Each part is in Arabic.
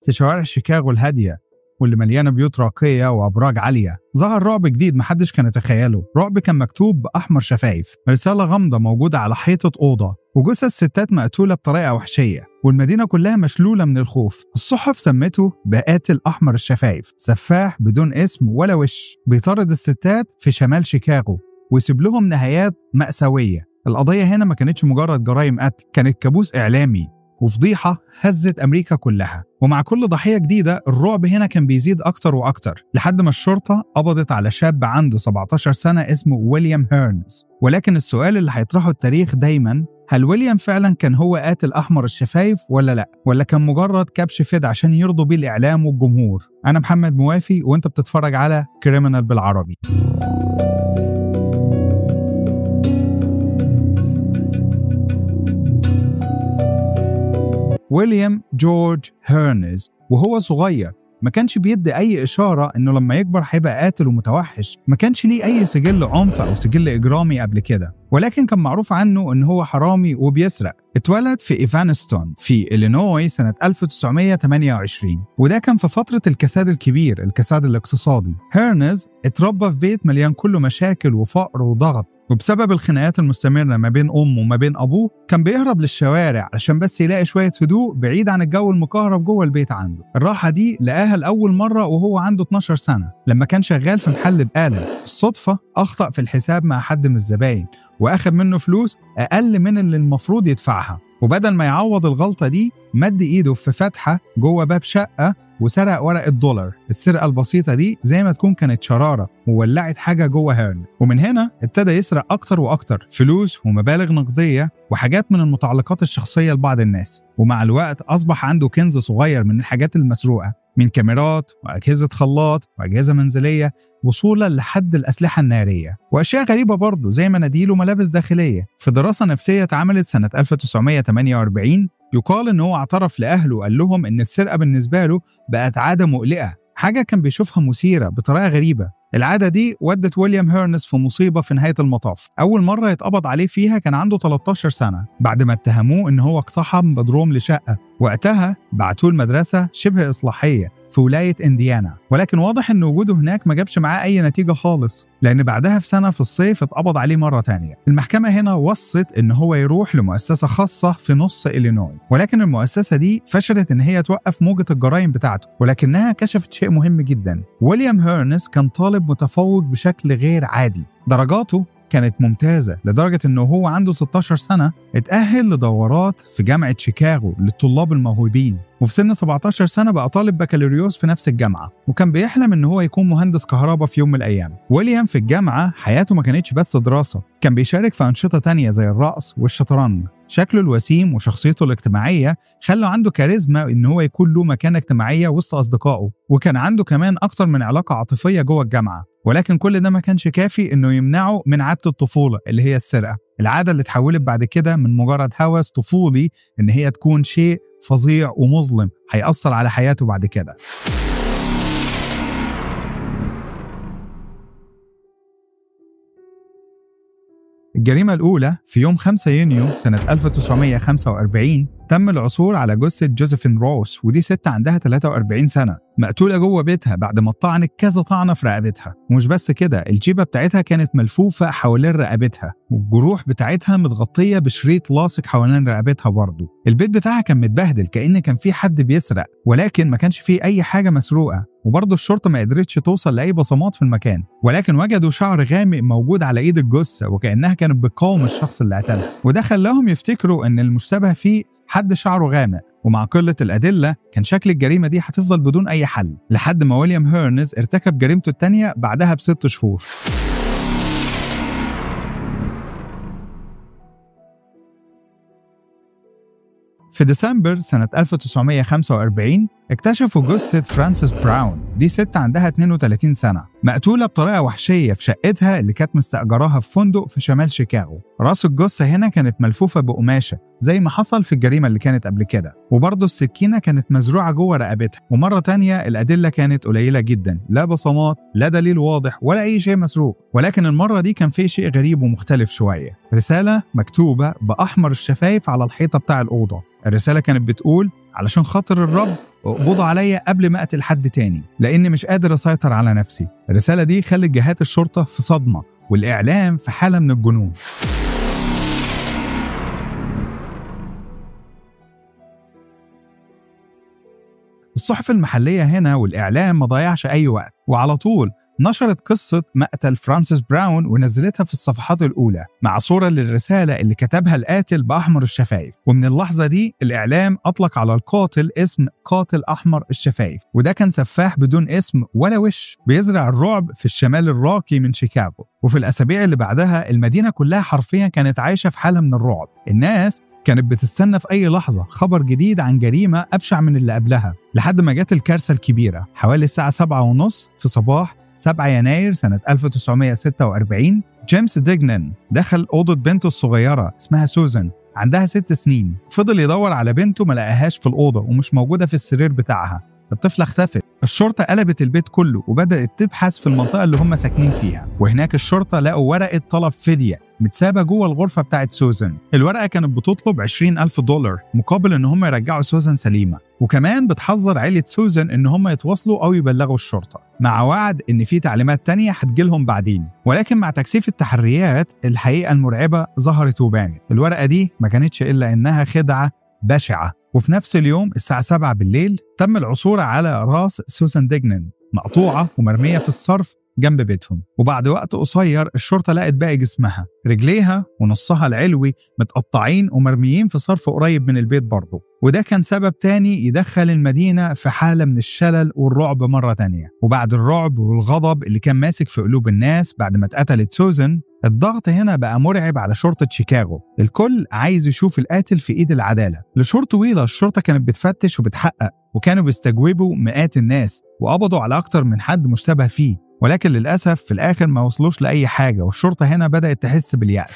في شوارع شيكاغو الهادية واللي مليانة بيوت راقية وأبراج عالية ظهر رعب جديد محدش كان يتخيله. رعب كان مكتوب بأحمر شفايف، رسالة غامضة موجودة على حيطة أوضة، وجثث ستات مقتولة بطريقة وحشية، والمدينة كلها مشلولة من الخوف. الصحف سمته بقاتل أحمر الشفايف، سفاح بدون اسم ولا وش بيطارد الستات في شمال شيكاغو ويسيب لهم نهايات مأساوية. القضية هنا ما كانتش مجرد جرائم قتل، كانت كابوس إعلامي وفضيحة هزت أمريكا كلها. ومع كل ضحية جديدة الرعب هنا كان بيزيد أكتر وأكتر، لحد ما الشرطة قبضت على شاب عنده 17 سنة اسمه ويليام هيرنز. ولكن السؤال اللي هيطرحه التاريخ دايماً، هل ويليام فعلاً كان هو قاتل أحمر الشفايف ولا لأ؟ ولا كان مجرد كبش فدا عشان يرضوا بيه الإعلام والجمهور؟ أنا محمد موافي وأنت بتتفرج على كريمنال بالعربي. ويليام جورج هيرنز وهو صغير ما كانش بيدي أي إشارة إنه لما يكبر هيبقى قاتل ومتوحش. ما كانش ليه أي سجل عنف أو سجل إجرامي قبل كده، ولكن كان معروف عنه إنه هو حرامي وبيسرق. اتولد في إيفانستون في إلينوي سنة 1928، وده كان في فترة الكساد الكبير، الكساد الاقتصادي. هيرنز اتربى في بيت مليان كله مشاكل وفقر وضغط، وبسبب الخناقات المستمرة ما بين أمه وما بين أبوه كان بيهرب للشوارع عشان بس يلاقي شوية هدوء بعيد عن الجو المكهرب جوه البيت عنده. الراحة دي لقاها لأول مرة وهو عنده 12 سنة لما كان شغال في محل بقالة. الصدفة أخطأ في الحساب مع حد من الزباين وأخذ منه فلوس أقل من اللي المفروض يدفعها، وبدل ما يعوض الغلطة دي مد إيده في فتحة جوه باب شقة وسرق ورقة دولار. السرقة البسيطة دي زي ما تكون كانت شرارة وولعت حاجة جوه هيرن، ومن هنا ابتدى يسرق أكتر وأكتر، فلوس ومبالغ نقدية وحاجات من المتعلقات الشخصية لبعض الناس. ومع الوقت أصبح عنده كنز صغير من الحاجات المسروقة، من كاميرات وأجهزة خلاط وأجهزة منزلية وصولا لحد الأسلحة النارية وأشياء غريبة برضو زي مناديل وملابس داخلية. في دراسة نفسية اتعملت سنة 1948 يقال إن هو اعترف لأهله وقال لهم إن السرقة بالنسبة له بقت عادة مقلقة، حاجة كان بيشوفها مثيرة بطريقة غريبة. العادة دي ودت ويليام هيرنز في مصيبة في نهاية المطاف. أول مرة يتقبض عليه فيها كان عنده 13 سنة بعد ما اتهموه إن هو اقتحم بدروم لشقة. وقتها بعتوه المدرسة شبه إصلاحية في ولاية إنديانا، ولكن واضح إن وجوده هناك ما جابش معاه أي نتيجة خالص، لأن بعدها في سنة في الصيف اتقبض عليه مرة تانية. المحكمة هنا وصت إن هو يروح لمؤسسة خاصة في نص إلينوي، ولكن المؤسسة دي فشلت إن هي توقف موجة الجرائم بتاعته، ولكنها كشفت شيء مهم جدا. ويليام هيرنز كان طالب متفوق بشكل غير عادي، درجاته كانت ممتازة لدرجة إنه هو عنده 16 سنة اتأهل لدورات في جامعة شيكاغو للطلاب الموهوبين، وفي سن 17 سنة بقى طالب بكالوريوس في نفس الجامعة، وكان بيحلم إن هو يكون مهندس كهرباء في يوم من الأيام. ويليام في الجامعة حياته ما كانتش بس دراسة، كان بيشارك في أنشطة تانية زي الرقص والشطرنج. شكله الوسيم وشخصيته الاجتماعية خلوا عنده كاريزما إن هو يكون له مكانة اجتماعية وسط أصدقائه، وكان عنده كمان أكتر من علاقة عاطفية جوه الجامعة. ولكن كل ده ما كانش كافي إنه يمنعه من عادة الطفولة اللي هي السرقة، العادة اللي اتحولت بعد كده من مجرد هوس طفولي إن هي تكون شيء فظيع ومظلم هيأثر على حياته بعد كده. الجريمة الأولى في يوم 5 يونيو سنة 1945 تم العثور على جثة جوزيفين روس، ودي ست عندها 43 سنة مقتولة جوه بيتها بعد ما طعنت كذا طعنة في رقبتها. ومش بس كده، الجيبة بتاعتها كانت ملفوفة حوالين رقبتها، والجروح بتاعتها متغطية بشريط لاصق حوالين رقبتها برضه. البيت بتاعها كان متبهدل كأن كان فيه حد بيسرق، ولكن ما كانش فيه أي حاجة مسروقة. وبرضه الشرطة ما قدرتش توصل لأي بصمات في المكان، ولكن وجدوا شعر غامق موجود على إيد الجثة وكأنها كانت بتقاوم الشخص اللي قتلها، وده خلاهم يفتكروا إن المشتبه فيه حد شعره غامق. ومع قلة الأدلة كان شكل الجريمة دي هتفضل بدون أي حل لحد ما ويليام هيرنز ارتكب جريمته التانية بعدها ب6 شهور. في ديسمبر سنة 1945 اكتشفوا جثة فرانسيس براون، دي ست عندها 32 سنة مقتولة بطريقة وحشية في شقتها اللي كانت مستأجراها في فندق في شمال شيكاغو. راس الجثة هنا كانت ملفوفة بقماشة زي ما حصل في الجريمة اللي كانت قبل كده، وبرضه السكينة كانت مزروعة جوه رقبتها. ومرة تانية الأدلة كانت قليلة جدا، لا بصمات لا دليل واضح ولا أي شيء مسروق. ولكن المرة دي كان في شيء غريب ومختلف شوية، رسالة مكتوبة بأحمر الشفايف على الحيطة بتاع الأوضة. الرسالة كانت بتقول: علشان خاطر الرب اقبضوا عليا قبل ما اقتل حد تاني، لاني مش قادر اسيطر على نفسي. الرسالة دي خلت جهات الشرطة في صدمة، والاعلام في حالة من الجنون. الصحف المحلية هنا والإعلام ما ضيعش أي وقت، وعلى طول نشرت قصة مقتل فرانسيس براون ونزلتها في الصفحات الأولى مع صورة للرسالة اللي كتبها القاتل بأحمر الشفايف. ومن اللحظة دي الإعلام أطلق على القاتل اسم قاتل أحمر الشفايف، وده كان سفاح بدون اسم ولا وش بيزرع الرعب في الشمال الراقي من شيكاغو. وفي الأسابيع اللي بعدها المدينة كلها حرفيا كانت عايشة في حالة من الرعب. الناس كانت بتستنى في أي لحظة خبر جديد عن جريمة أبشع من اللي قبلها، لحد ما جت الكارثة الكبيرة حوالي الساعة 7:30 في صباح 7 يناير سنة 1946. جيمس ديجنان دخل أوضة بنته الصغيرة اسمها سوزان، عندها 6 سنين. فضل يدور على بنته ما لقاهاش في الأوضة ومش موجودة في السرير بتاعها. الطفلة اختفت. الشرطة قلبت البيت كله وبدأت تبحث في المنطقة اللي هم ساكنين فيها، وهناك الشرطة لقوا ورقة طلب فدية متسابة جوه الغرفة بتاعت سوزان. الورقة كانت بتطلب $20,000 مقابل ان هم يرجعوا سوزان سليمة، وكمان بتحذر عيلة سوزان ان هم يتواصلوا او يبلغوا الشرطة، مع وعد ان في تعليمات تانية هتجيلهم بعدين. ولكن مع تكثيف التحريات الحقيقة المرعبة ظهرت وبانت. الورقة دي ما كانتش الا انها خدعة بشعة. وفي نفس اليوم الساعة 7 بالليل تم العثور على راس سوزان ديجنان مقطوعة ومرمية في الصرف جنب بيتهم. وبعد وقت قصير الشرطة لقت باقي جسمها، رجليها ونصها العلوي متقطعين ومرميين في صرف قريب من البيت برضه. وده كان سبب تاني يدخل المدينة في حالة من الشلل والرعب مرة تانية. وبعد الرعب والغضب اللي كان ماسك في قلوب الناس بعد ما اتقتلت سوزان، الضغط هنا بقى مرعب على شرطة شيكاغو. الكل عايز يشوف القاتل في إيد العدالة. لشهور طويلة الشرطة كانت بتفتش وبتحقق، وكانوا بيستجوبوا مئات الناس وقبضوا على أكتر من حد مشتبه فيه، ولكن للأسف في الآخر ما وصلوش لأي حاجة، والشرطة هنا بدأت تحس باليأس.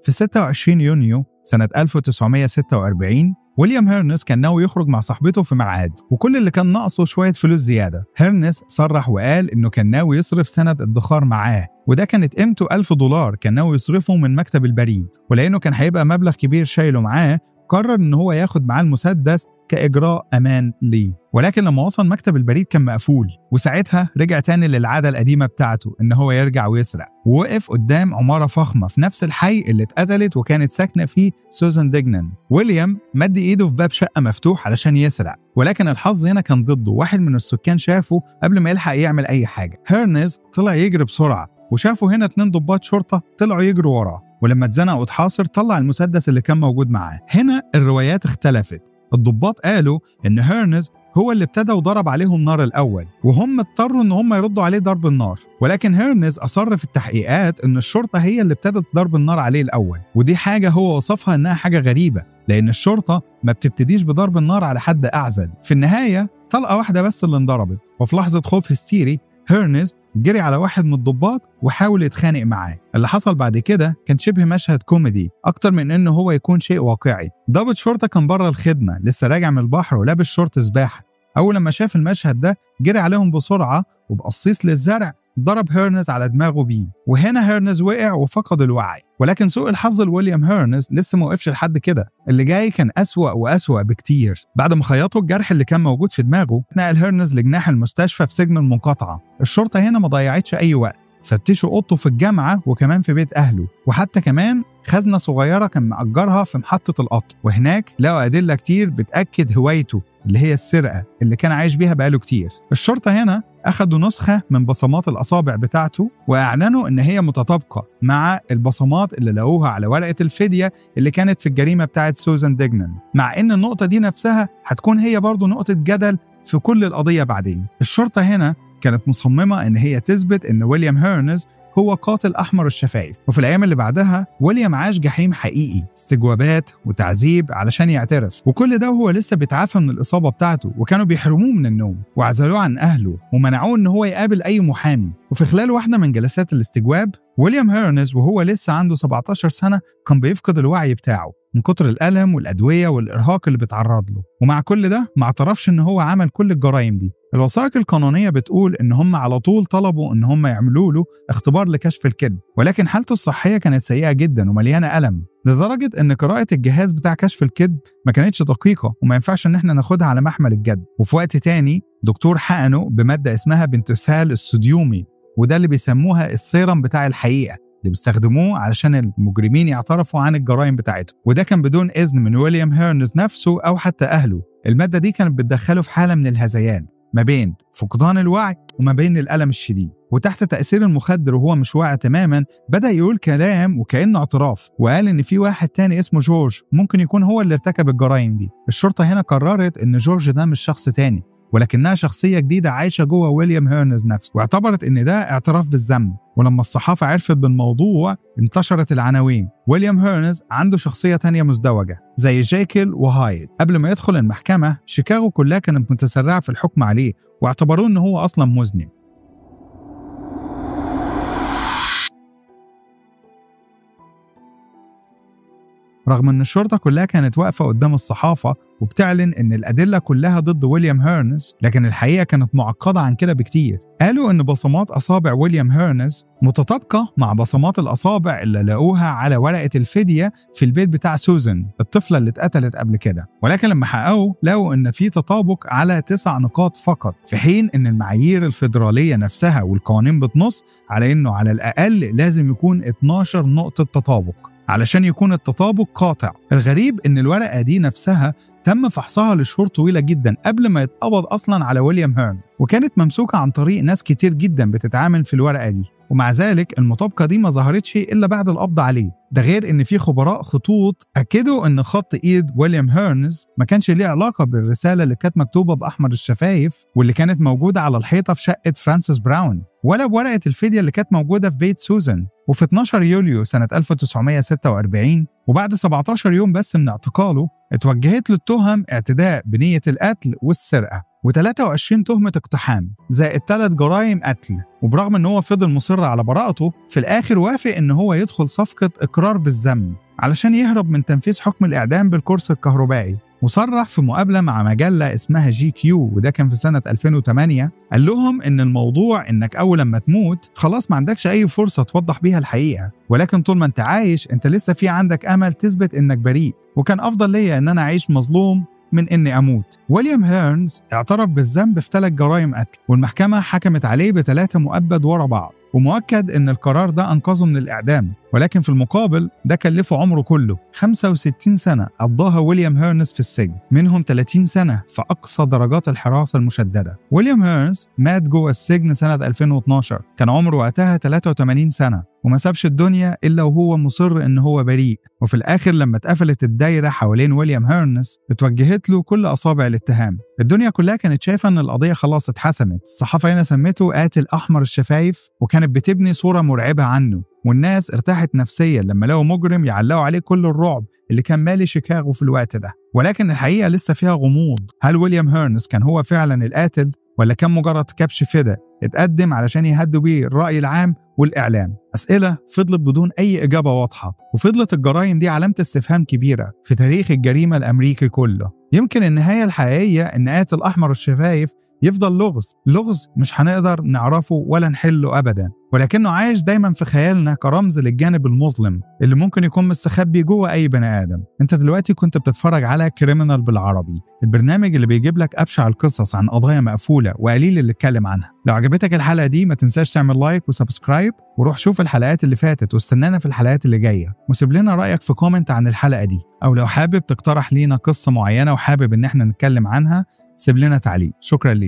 في 26 يونيو سنة 1946 ويليام هيرنس كان ناوي يخرج مع صاحبته في ميعاد، وكل اللي كان ناقصه شوية فلوس زيادة. هيرنس صرح وقال إنه كان ناوي يصرف سند ادخار معاه، وده كانت قيمته $1000 كان ناوي يصرفه من مكتب البريد. ولأنه كان هيبقى مبلغ كبير شايله معاه، قرر إن هو ياخد معاه المسدس كإجراء أمان ليه. ولكن لما وصل مكتب البريد كان مقفول، وساعتها رجع تاني للعادة القديمة بتاعته إن هو يرجع ويسرق. ووقف قدام عمارة فخمة في نفس الحي اللي اتقتلت وكانت ساكنة فيه سوزان ديجنان. ويليام مد إيده في باب شقة مفتوح علشان يسرق، ولكن الحظ هنا كان ضده. واحد من السكان شافه قبل ما يلحق يعمل أي حاجة. هيرنز طلع يجري بسرعة، وشافوا هنا 2 ضباط شرطة طلعوا يجروا وراه، ولما اتزنق واتحاصر طلع المسدس اللي كان موجود معاه. هنا الروايات اختلفت. الضباط قالوا إن هيرنز هو اللي ابتدى وضرب عليهم نار الأول، وهم اضطروا إن هم يردوا عليه ضرب النار. ولكن هيرنز أصر في التحقيقات إن الشرطة هي اللي ابتدت ضرب النار عليه الأول، ودي حاجة هو وصفها إنها حاجة غريبة، لأن الشرطة ما بتبتديش بضرب النار على حد أعزل. في النهاية طلقة واحدة بس اللي انضربت، وفي لحظة خوف هستيري هيرنز جري على واحد من الضباط وحاول يتخانق معاه. اللي حصل بعد كده كان شبه مشهد كوميدي أكتر من إنه هو يكون شيء واقعي. ضابط شرطة كان بره الخدمة لسه راجع من البحر ولابس شورت سباحة. أول لما شاف المشهد ده جري عليهم بسرعة وبقصيص للزرع ضرب هيرنز على دماغه بيه، وهنا هيرنز وقع وفقد الوعي. ولكن سوء الحظ لويليام هيرنز لسه ما وقفش لحد كده، اللي جاي كان أسوأ وأسوأ بكتير. بعد ما خيطوا الجرح اللي كان موجود في دماغه اتنقل هيرنز لجناح المستشفى في سجن المنقطعة. الشرطة هنا ما ضيعتش أي وقت، فتشوا اوضته في الجامعة وكمان في بيت أهله، وحتى كمان خزنة صغيرة كان مأجرها في محطة القطر. وهناك لقوا أدلة كتير بتأكد هوايته اللي هي السرقة اللي كان عايش بيها بقاله كتير. الشرطة هنا أخدوا نسخة من بصمات الأصابع بتاعته وأعلنوا إن هي متطابقة مع البصمات اللي لقوها على ورقة الفدية اللي كانت في الجريمة بتاعت سوزان ديجنان، مع إن النقطة دي نفسها هتكون هي برضو نقطة جدل في كل القضية بعدين. الشرطة هنا كانت مصممة إن هي تثبت إن ويليام هيرنز هو قاتل أحمر الشفايف. وفي الأيام اللي بعدها ويليام عاش جحيم حقيقي، استجوابات وتعذيب علشان يعترف، وكل ده وهو لسه بيتعافى من الإصابة بتاعته. وكانوا بيحرموه من النوم وعزلوه عن أهله ومنعوه إن هو يقابل أي محامي. وفي خلال واحدة من جلسات الاستجواب ويليام هيرنز وهو لسه عنده 17 سنة كان بيفقد الوعي بتاعه من كتر الألم والأدوية والإرهاق اللي بيتعرض له. ومع كل ده ما اعترفش إن هو عمل كل الجرائم دي. الوثائق القانونية بتقول إن هم على طول طلبوا إن هم يعملوا له اختبار اختبار لكشف الكذب، ولكن حالته الصحية كانت سيئة جدا ومليانة ألم، لدرجة إن قراءة الجهاز بتاع كشف الكذب ما كانتش دقيقة وما ينفعش إن احنا ناخدها على محمل الجد. وفي وقت تاني دكتور حقنه بمادة اسمها بنتوثال الصوديومي، وده اللي بيسموها السيرم بتاع الحقيقة اللي بيستخدموه علشان المجرمين يعترفوا عن الجرائم بتاعتهم، وده كان بدون إذن من ويليام هيرنز نفسه أو حتى أهله. المادة دي كانت بتدخله في حالة من الهذيان ما بين فقدان الوعي وما بين الألم الشديد، وتحت تأثير المخدر وهو مش واعي تماما بدأ يقول كلام وكأنه اعتراف، وقال إن في واحد تاني اسمه جورج ممكن يكون هو اللي ارتكب الجرائم دي. الشرطة هنا قررت إن جورج ده مش شخص تاني ولكنها شخصية جديدة عايشة جوه ويليام هيرنز نفسه، واعتبرت إن ده اعتراف بالذنب. ولما الصحافة عرفت بالموضوع انتشرت العناوين ويليام هيرنز عنده شخصية تانية مزدوجة زي جيكيل وهايد. قبل ما يدخل المحكمة شيكاغو كلها كانت متسرعة في الحكم عليه واعتبروه إن هو أصلا مذنب. رغم إن الشرطة كلها كانت واقفة قدام الصحافة وبتعلن إن الأدلة كلها ضد ويليام هيرنز، لكن الحقيقة كانت معقدة عن كده بكتير. قالوا إن بصمات أصابع ويليام هيرنز متطابقة مع بصمات الأصابع اللي لقوها على ورقة الفدية في البيت بتاع سوزان الطفلة اللي اتقتلت قبل كده، ولكن لما حققوا لقوا إن في تطابق على 9 نقاط فقط، في حين إن المعايير الفيدرالية نفسها والقوانين بتنص على إنه على الأقل لازم يكون 12 نقطة تطابق علشان يكون التطابق قاطع. الغريب إن الورقة دي نفسها تم فحصها لشهور طويلة جدا قبل ما يتقبض أصلا على ويليام هيرن، وكانت ممسوكة عن طريق ناس كتير جدا بتتعامل في الورقة دي، ومع ذلك المطابقة دي ما ظهرتش إلا بعد القبض عليه. ده غير إن في خبراء خطوط أكدوا إن خط إيد ويليام هيرنز ما كانش ليه علاقة بالرسالة اللي كانت مكتوبة بأحمر الشفايف واللي كانت موجودة على الحيطة في شقة فرانسيس براون، ولا بورقة الفدية اللي كانت موجودة في بيت سوزان. وفي 12 يوليو سنة 1946 وبعد 17 يوم بس من اعتقاله اتوجهت له التهم اعتداء بنية القتل والسرقة و23 تهمة اقتحام زائد 3 جرائم قتل. وبرغم ان هو فضل مصر على براءته في الاخر وافق ان هو يدخل صفقة اقرار بالذنب علشان يهرب من تنفيذ حكم الاعدام بالكرسي الكهربائي. وصرح في مقابلة مع مجلة اسمها جي كيو وده كان في سنة 2008 قال لهم ان الموضوع انك اول لما تموت خلاص ما عندكش اي فرصة توضح بيها الحقيقة، ولكن طول ما انت عايش انت لسه في عندك امل تثبت انك بريء، وكان افضل ليا ان انا اعيش مظلوم من اني اموت. ويليام هيرنز اعترف بالذنب في 3 جرائم قتل، والمحكمة حكمت عليه ب3 مؤبد ورا بعض، ومؤكد ان القرار ده انقذه من الاعدام، ولكن في المقابل ده كلفه عمره كله 65 سنة قضاها ويليام هيرنز في السجن، منهم 30 سنة في اقصى درجات الحراسة المشددة. ويليام هيرنز مات جوه السجن سنة 2012، كان عمره وقتها 83 سنة، وما سابش الدنيا إلا وهو مصر إن هو بريء. وفي الآخر لما اتقفلت الدايرة حوالين ويليام هيرنز اتوجهت له كل أصابع الاتهام. الدنيا كلها كانت شايفة إن القضية خلاص اتحسمت. الصحافة هنا سمته قاتل أحمر الشفايف، وكانت بتبني صورة مرعبة عنه، والناس ارتاحت نفسيا لما لقوا مجرم يعلقوا عليه كل الرعب اللي كان مالي شيكاغو في الوقت ده. ولكن الحقيقة لسه فيها غموض. هل ويليام هيرنز كان هو فعلا القاتل ولا كان مجرد كبش فدا اتقدم علشان يهدوا بيه الرأي العام والإعلام؟ أسئلة فضلت بدون أي إجابة واضحة، وفضلت الجرائم دي علامة استفهام كبيرة في تاريخ الجريمة الأمريكي كله. يمكن النهاية الحقيقية إن قاتل أحمر الشفايف يفضل لغز مش هنقدر نعرفه ولا نحله أبدا، ولكنه عايش دايما في خيالنا كرمز للجانب المظلم اللي ممكن يكون مستخبي جوه أي بني آدم. أنت دلوقتي كنت بتتفرج على كريمنال بالعربي، البرنامج اللي بيجيب لك أبشع القصص عن قضايا مقفولة وقليل اللي اتكلم عنها. لو عجبتك الحلقة دي ما تنساش تعمل لايك وسبسكرايب، وروح شوف الحلقات اللي فاتت واستنانا في الحلقات اللي جاية، وسيب لنا رأيك في كومنت عن الحلقة دي، أو لو حابب تقترح لينا قصة معينة وحابب إن احنا نتكلم عنها سيب لنا تعليق. شكرا ليك.